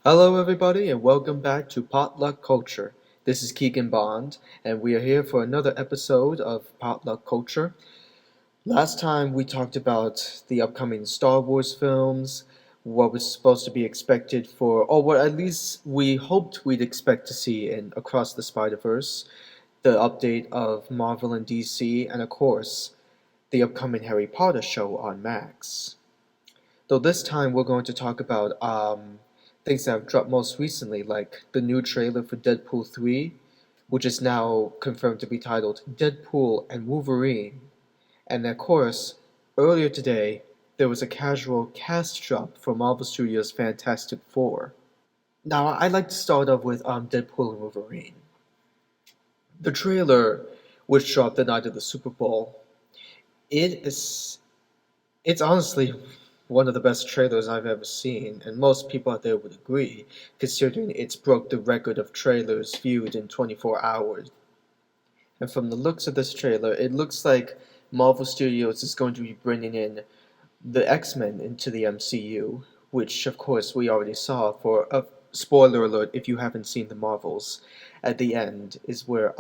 Hello, everybody, and welcome back to Potluck Culture. This is Keegan Bond, and we are here for another episode of Potluck Culture. Last time we talked about the upcoming Star Wars films, what was supposed to be expected for, or what at least we hoped we'd expect to see in Across the Spider-Verse, the update of Marvel and DC, and of course, the upcoming Harry Potter show on Max. Though this time we're going to talk about things that have dropped most recently, like the new trailer for Deadpool 3, which is now confirmed to be titled Deadpool and Wolverine. And of course, earlier today, there was a casual cast drop for Marvel Studios' Fantastic Four. Now, I'd like to start off with Deadpool and Wolverine. The trailer, which dropped the night of the Super Bowl, it is it's honestly one of the best trailers I've ever seen, and most people out there would agree, considering it's broke the record of trailers viewed in 24 hours. And from the looks of this trailer, it looks like Marvel Studios is going to be bringing in the X-Men into the MCU, which of course we already saw for a spoiler alert if you haven't seen the Marvels. At the end is where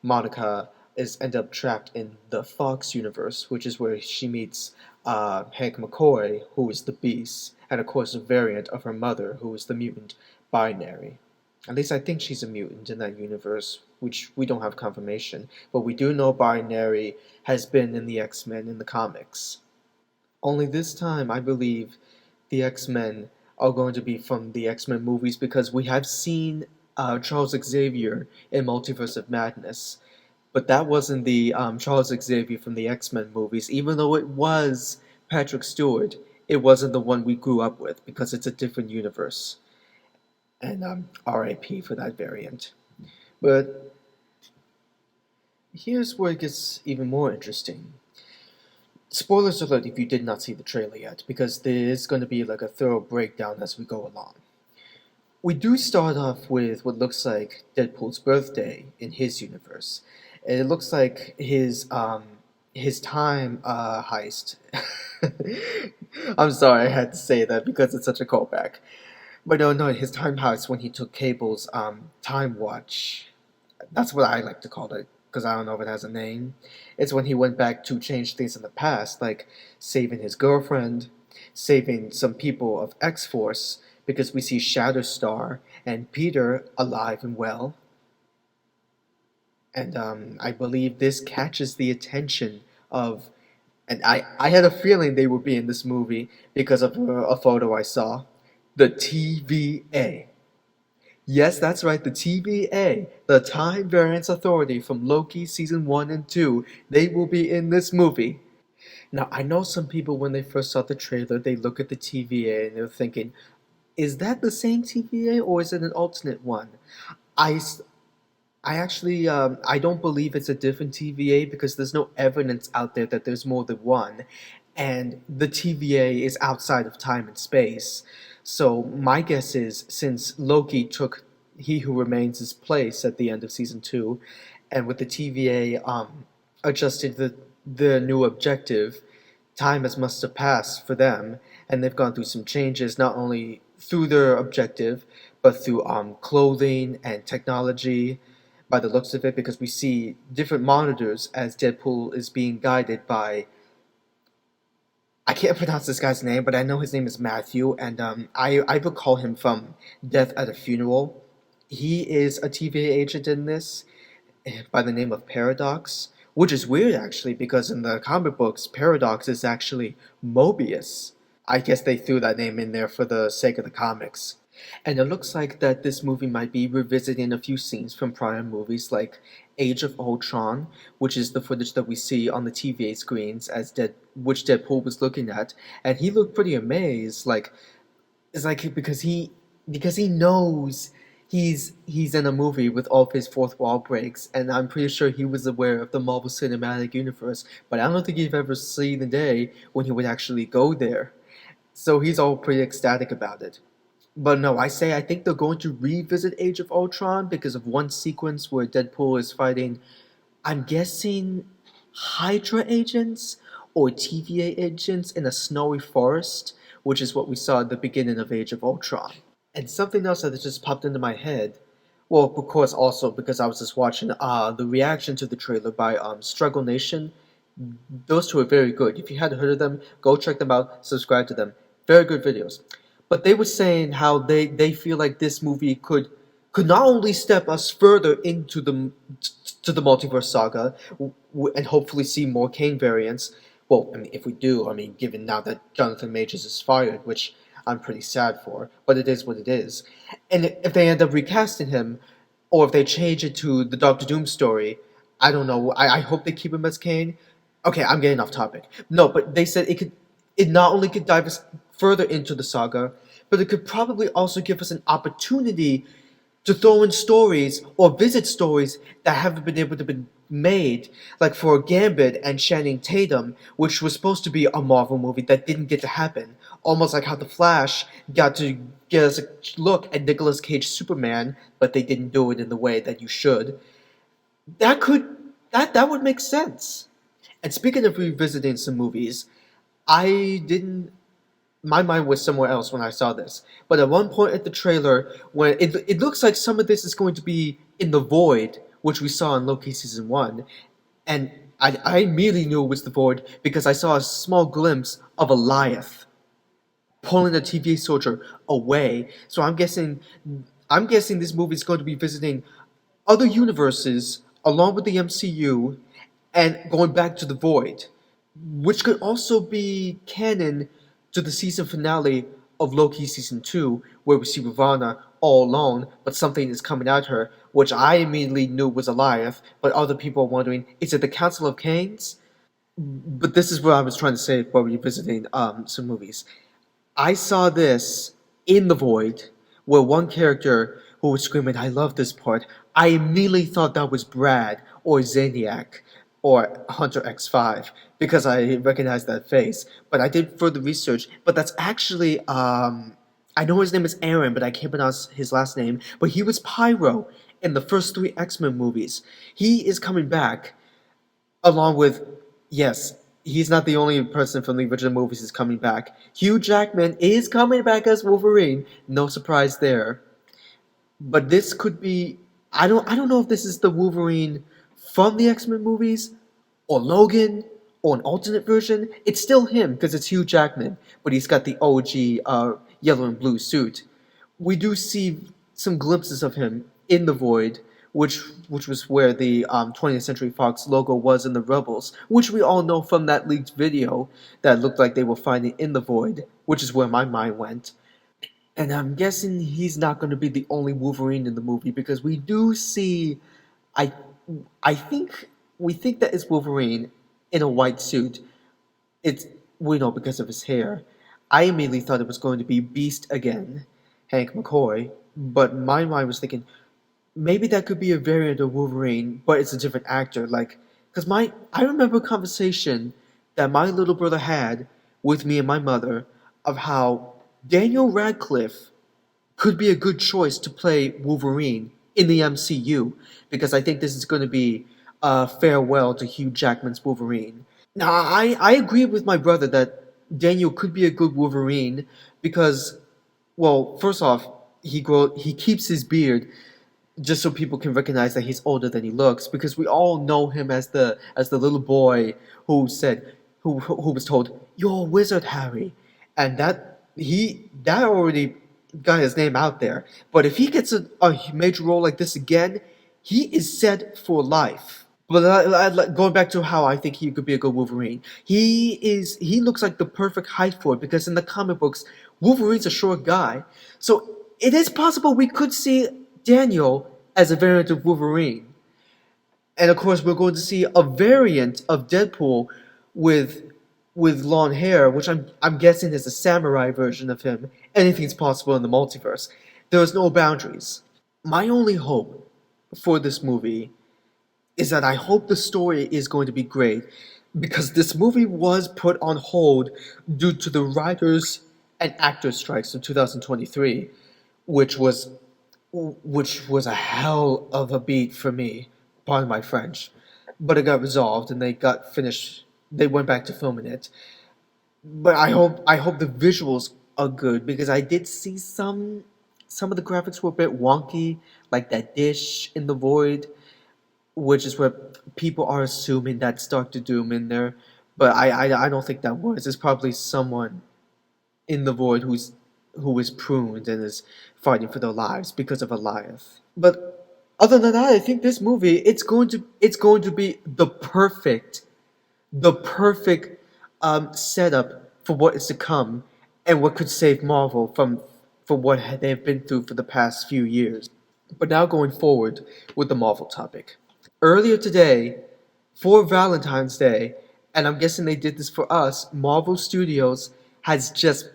Monica is end up trapped in the Fox universe, which is where she meets Hank McCoy, who is the Beast, and of course a variant of her mother, who is the mutant Binary. At least I think she's a mutant in that universe, which we don't have confirmation, but we do know Binary has been in the X-Men in the comics. Only this time, I believe the X-Men are going to be from the X-Men movies because we have seen Charles Xavier in Multiverse of Madness, but that wasn't the Charles Xavier from the X-Men movies. Even though it was Patrick Stewart, it wasn't the one we grew up with because it's a different universe. And RIP for that variant. But here's where it gets even more interesting. Spoilers alert if you did not see the trailer yet, because there is going to be like a thorough breakdown as we go along. We do start off with what looks like Deadpool's birthday in his universe. And it looks like his time heist. I'm sorry I had to say that because it's such a callback. But no, his time heist when he took Cable's time watch. That's what I like to call it, because I don't know if it has a name. It's when he went back to change things in the past, like saving his girlfriend, saving some people of X-Force, because we see Shatterstar and Peter alive and well. And I believe this catches the attention of, and I had a feeling they would be in this movie because of a photo I saw. The TVA. Yes, that's right, the TVA, the Time Variance Authority from Loki Season 1 and 2, they will be in this movie. Now, I know some people, when they first saw the trailer, they look at the TVA and they're thinking, is that the same TVA or is it an alternate one? I, I actually, I don't believe it's a different TVA because there's no evidence out there that there's more than one, and the TVA is outside of time and space. So my guess is since Loki took He Who Remains' place at the end of season two, and with the TVA adjusted the new objective, time has must have passed for them, and they've gone through some changes not only through their objective, but through clothing and technology by the looks of it, because we see different monitors as Deadpool is being guided by. I can't pronounce this guy's name, but I know his name is Matthew, and I recall him from Death at a Funeral. He is a TVA agent in this by the name of Paradox, which is weird actually, because in the comic books, Paradox is actually Mobius. I guess they threw that name in there for the sake of the comics. And it looks like that this movie might be revisiting a few scenes from prior movies like Age of Ultron, which is the footage that we see on the TVA screens which Deadpool was looking at, and he looked pretty amazed, like it's like because he knows he's in a movie with all of his fourth wall breaks, and I'm pretty sure he was aware of the Marvel Cinematic Universe, but I don't think he'd ever seen the day when he would actually go there. So he's all pretty ecstatic about it. But no, I think they're going to revisit Age of Ultron because of one sequence where Deadpool is fighting, I'm guessing, Hydra agents or TVA agents in a snowy forest, which is what we saw at the beginning of Age of Ultron. And something else that just popped into my head. Well, of course, also because I was just watching the reaction to the trailer by Struggle Nation. Those two are very good. If you hadn't heard of them, go check them out. Subscribe to them. Very good videos. But they were saying how they feel like this movie could not only step us further into the multiverse saga and hopefully see more Kane variants. Well, I mean, if we do, I mean, given now that Jonathan Majors is fired, which I'm pretty sad for, but it is what it is. And if they end up recasting him, or if they change it to the Doctor Doom story, I don't know. I hope they keep him as Kane. Okay, I'm getting off topic. No, but they said it not only could dive us further into the saga, but it could probably also give us an opportunity to throw in stories or visit stories that haven't been able to be made, like for Gambit and Channing Tatum, which was supposed to be a Marvel movie that didn't get to happen. Almost like how The Flash got to get us a look at Nicolas Cage's Superman, but they didn't do it in the way that you should. That could that would make sense. And speaking of revisiting some movies, I didn't my mind was somewhere else when I saw this. But at one point at the trailer, when it looks like some of this is going to be in the void, which we saw in Loki season 1, and I immediately knew it was the void because I saw a small glimpse of Eliath pulling a TVA soldier away. So I'm guessing this movie is going to be visiting other universes along with the MCU and going back to the void, which could also be canon to the season finale of Loki season 2, where we see Ravonna all alone, but something is coming at her, which I immediately knew was Eliath, but other people are wondering, is it the Council of Kanes? But this is what I was trying to say while revisiting some movies. I saw this in The Void, where one character who was screaming, I love this part, I immediately thought that was Brad or Zaniac or Hunter X5 because I recognized that face. But I did further research, but that's actually, I know his name is Aaron, but I can't pronounce his last name, but he was Pyro in the first 3 X-Men movies. He is coming back along with, yes, he's not the only person from the original movies who's coming back. Hugh Jackman is coming back as Wolverine. No surprise there. But this could be, I don't know if this is the Wolverine from the X-Men movies or Logan or an alternate version. It's still him because it's Hugh Jackman, but he's got the OG yellow and blue suit. We do see some glimpses of him in the Void, which was where the 20th Century Fox logo was in the Rebels, which we all know from that leaked video that looked like they were finding in the Void, which is where my mind went. And I'm guessing he's not going to be the only Wolverine in the movie because we do see, I, I think we think that it's Wolverine in a white suit. It's we know because of his hair. I immediately thought it was going to be Beast again, Hank McCoy, but my mind was thinking maybe that could be a variant of Wolverine, but it's a different actor. Like, because I remember a conversation that my little brother had with me and my mother of how Daniel Radcliffe could be a good choice to play Wolverine in the MCU because I think this is going to be a farewell to Hugh Jackman's Wolverine. Now, I agree with my brother that Daniel could be a good Wolverine because, well, first off, he keeps his beard just so people can recognize that he's older than he looks because we all know him as the little boy who said who was told you're a wizard, Harry, and that already got his name out there. But if he gets a major role like this again, he is set for life. But going back to how I think he could be a good Wolverine, he looks like the perfect height for it because in the comic books, Wolverine's a short guy, so it is possible we could see Daniel as a variant of Wolverine. And of course, we're going to see a variant of Deadpool with with long hair, which I'm guessing is a samurai version of him. Anything's possible in the multiverse. There's no boundaries. My only hope for this movie is that I hope the story is going to be great because this movie was put on hold due to the writers and actors strikes in 2023, which was which was a hell of a beat for me, pardon my French. But it got resolved and they got finished. They went back to filming it. But I hope the visuals are good because I did see some. some of the graphics were a bit wonky, like that dish in the void, which is where people are assuming that's Doctor Doom in there. But I don't think that was. It's probably someone in the void who is pruned and is fighting for their lives because of Eliath. But other than that, I think this movie it's going to be the perfect setup for what is to come and what could save Marvel from what they've been through for the past few years. But now going forward with the Marvel topic. Earlier today, for Valentine's Day, and I'm guessing they did this for us, Marvel Studios has just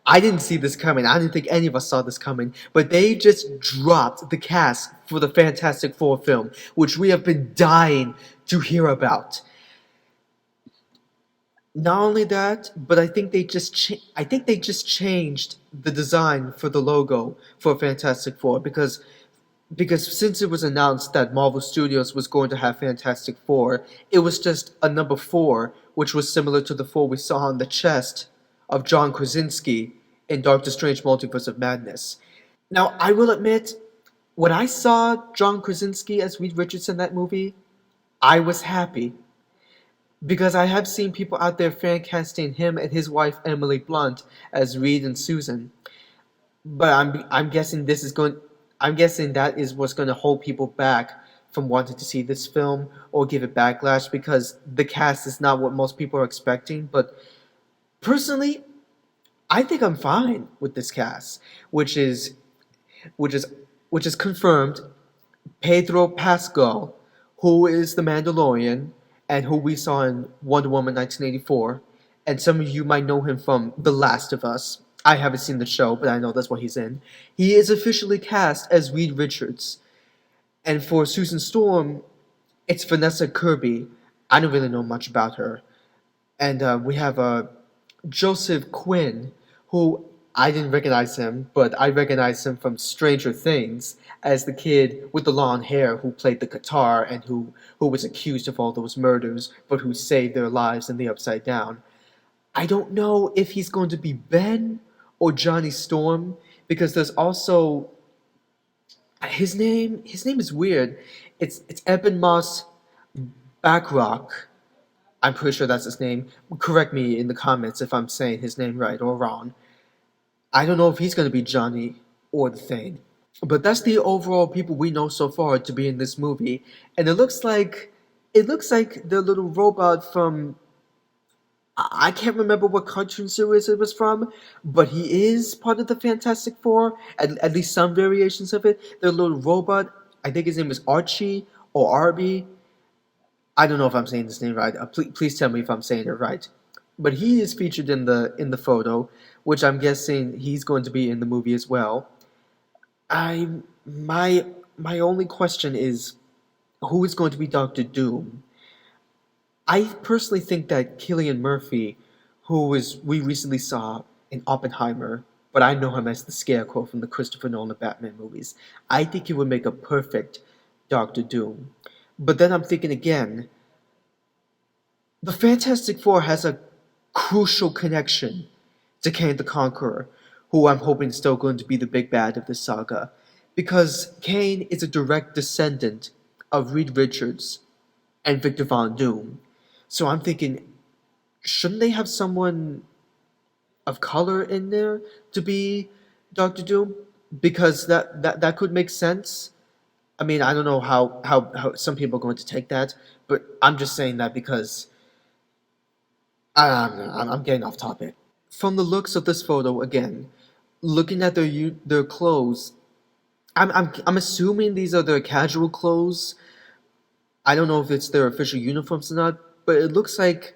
I didn't see this coming. I didn't think any of us saw this coming, but they just dropped the cast for the Fantastic Four film, which we have been dying to hear about. Not only that, but I think they just changed the design for the logo for Fantastic Four because since it was announced that Marvel Studios was going to have Fantastic Four, it was just a number 4, which was similar to the 4 we saw on the chest of John Krasinski in Doctor Strange Multiverse of Madness. Now, I will admit, when I saw John Krasinski as Reed Richards in that movie, I was happy because I have seen people out there fan casting him and his wife Emily Blunt as Reed and Susan. But I'm guessing this is going. I'm guessing that is what's going to hold people back from wanting to see this film or give it backlash because the cast is not what most people are expecting. But personally, I think I'm fine with this cast, which is which is which is confirmed. Pedro Pascal, who is the Mandalorian and who we saw in Wonder Woman 1984, and some of you might know him from The Last of Us. I haven't seen the show, but I know that's what he's in. He is officially cast as Reed Richards. And for Susan Storm, it's Vanessa Kirby. I don't really know much about her. And we have Joseph Quinn, who I didn't recognize him, but I recognize him from Stranger Things as the kid with the long hair who played the guitar and who was accused of all those murders, but who saved their lives in the Upside Down. I don't know if he's going to be Ben or Johnny Storm because there's also his name. His name is weird. It's Eben Moss Backrock. I'm pretty sure that's his name. Correct me in the comments if I'm saying his name right or wrong. I don't know if he's going to be Johnny or the Thing. But that's the overall people we know so far to be in this movie. And it looks like the little robot from I can't remember what cartoon series it was from, but he is part of the Fantastic Four, at least some variations of it. The little robot, I think his name is Archie or Arby. I don't know if I'm saying this name right. Please tell me if I'm saying it right. But he is featured in the photo, which I'm guessing he's going to be in the movie as well. I my only question is who is going to be Doctor Doom? I personally think that Killian Murphy, we recently saw in Oppenheimer, but I know him as the Scarecrow from the Christopher Nolan Batman movies. I think he would make a perfect Doctor Doom. But then I'm thinking again, the Fantastic Four has a crucial connection to Kang the Conqueror, who I'm hoping is still going to be the big bad of this saga, because Kang is a direct descendant of Reed Richards and Victor Von Doom. So I'm thinking, shouldn't they have someone of color in there to be Doctor Doom? Because that could make sense. I mean, I don't know how some people are going to take that, but I'm just saying that because I'm getting off topic. From the looks of this photo, again, looking at their clothes, I'm assuming these are their casual clothes. I don't know if it's their official uniforms or not, but it looks like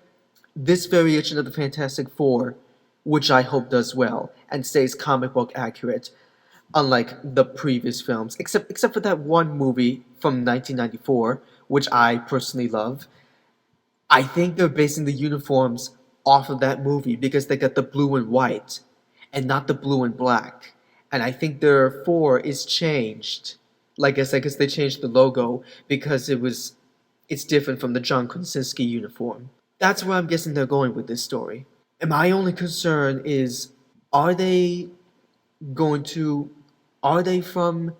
this variation of the Fantastic Four, which I hope does well and stays comic book accurate, unlike the previous films, except for that one movie from 1994, which I personally love. I think they're basing the uniforms off of that movie because they got the blue and white and not the blue and black. And I think their four is changed. Like I said, because they changed the logo because it's different from the John Krasinski uniform. That's where I'm guessing they're going with this story. And my only concern is, are they going to, are they from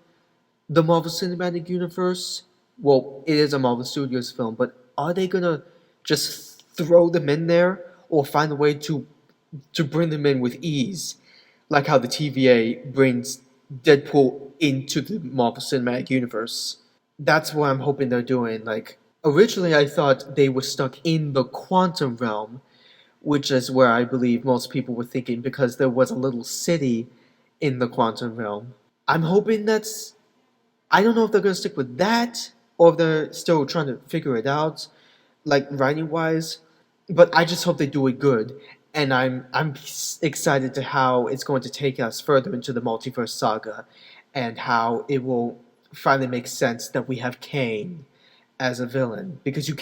the Marvel Cinematic Universe? Well, it is a Marvel Studios film, but are they gonna just throw them in there or find a way to bring them in with ease, like how the TVA brings Deadpool into the Marvel Cinematic Universe? That's what I'm hoping they're doing. Like originally, I thought they were stuck in the quantum realm, which is where I believe most people were thinking because there was a little city in the quantum realm. I'm hoping that's. I don't know if they're gonna stick with that or if they're still trying to figure it out, like writing wise. But I just hope they do it good, and I'm excited to how it's going to take us further into the multiverse saga, and how it will finally make sense that we have Kane as a villain because you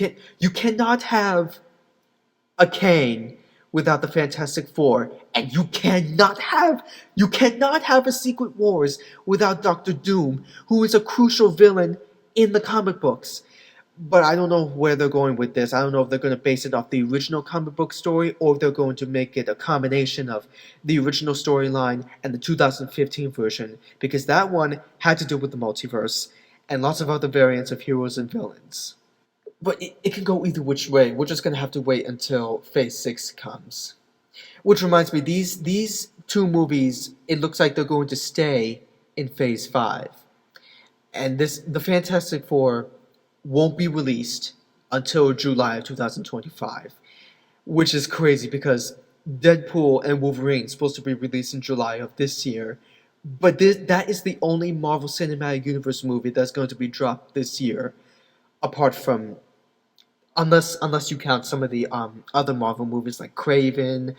cannot have a Kane without the Fantastic Four, and you cannot have a Secret Wars without Doctor Doom, who is a crucial villain in the comic books. But I don't know where they're going with this. I don't know if they're going to base it off the original comic book story or if they're going to make it a combination of the original storyline and the 2015 version, because that one had to do with the multiverse and lots of other variants of heroes and villains. But it can go either which way. We're just gonna have to wait until Phase 6 comes. Which reminds me, these two movies, it looks like they're going to stay in Phase 5. And the Fantastic Four won't be released until July of 2025. Which is crazy because Deadpool and Wolverine is supposed to be released in July of this year. But that is the only Marvel Cinematic Universe movie that's going to be dropped this year, apart from unless you count some of the other Marvel movies like Craven,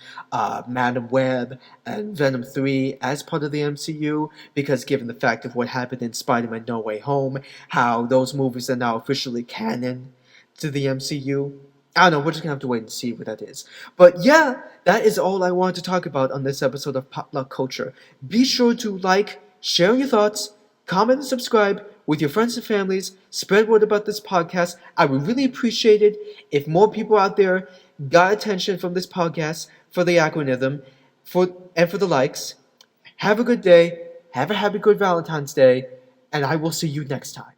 Madam Web, and Venom 3 as part of the MCU, because given the fact of what happened in Spider-Man No Way Home, how those movies are now officially canon to the MCU. I don't know, we're just gonna have to wait and see what that is. But yeah, that is all I wanted to talk about on this episode of Potluck Culture. Be sure to like, share your thoughts, comment and subscribe with your friends and families. Spread word about this podcast. I would really appreciate it if more people out there got attention from this podcast for the algorithm and for the likes. Have a good day. Have a happy good Valentine's Day. And I will see you next time.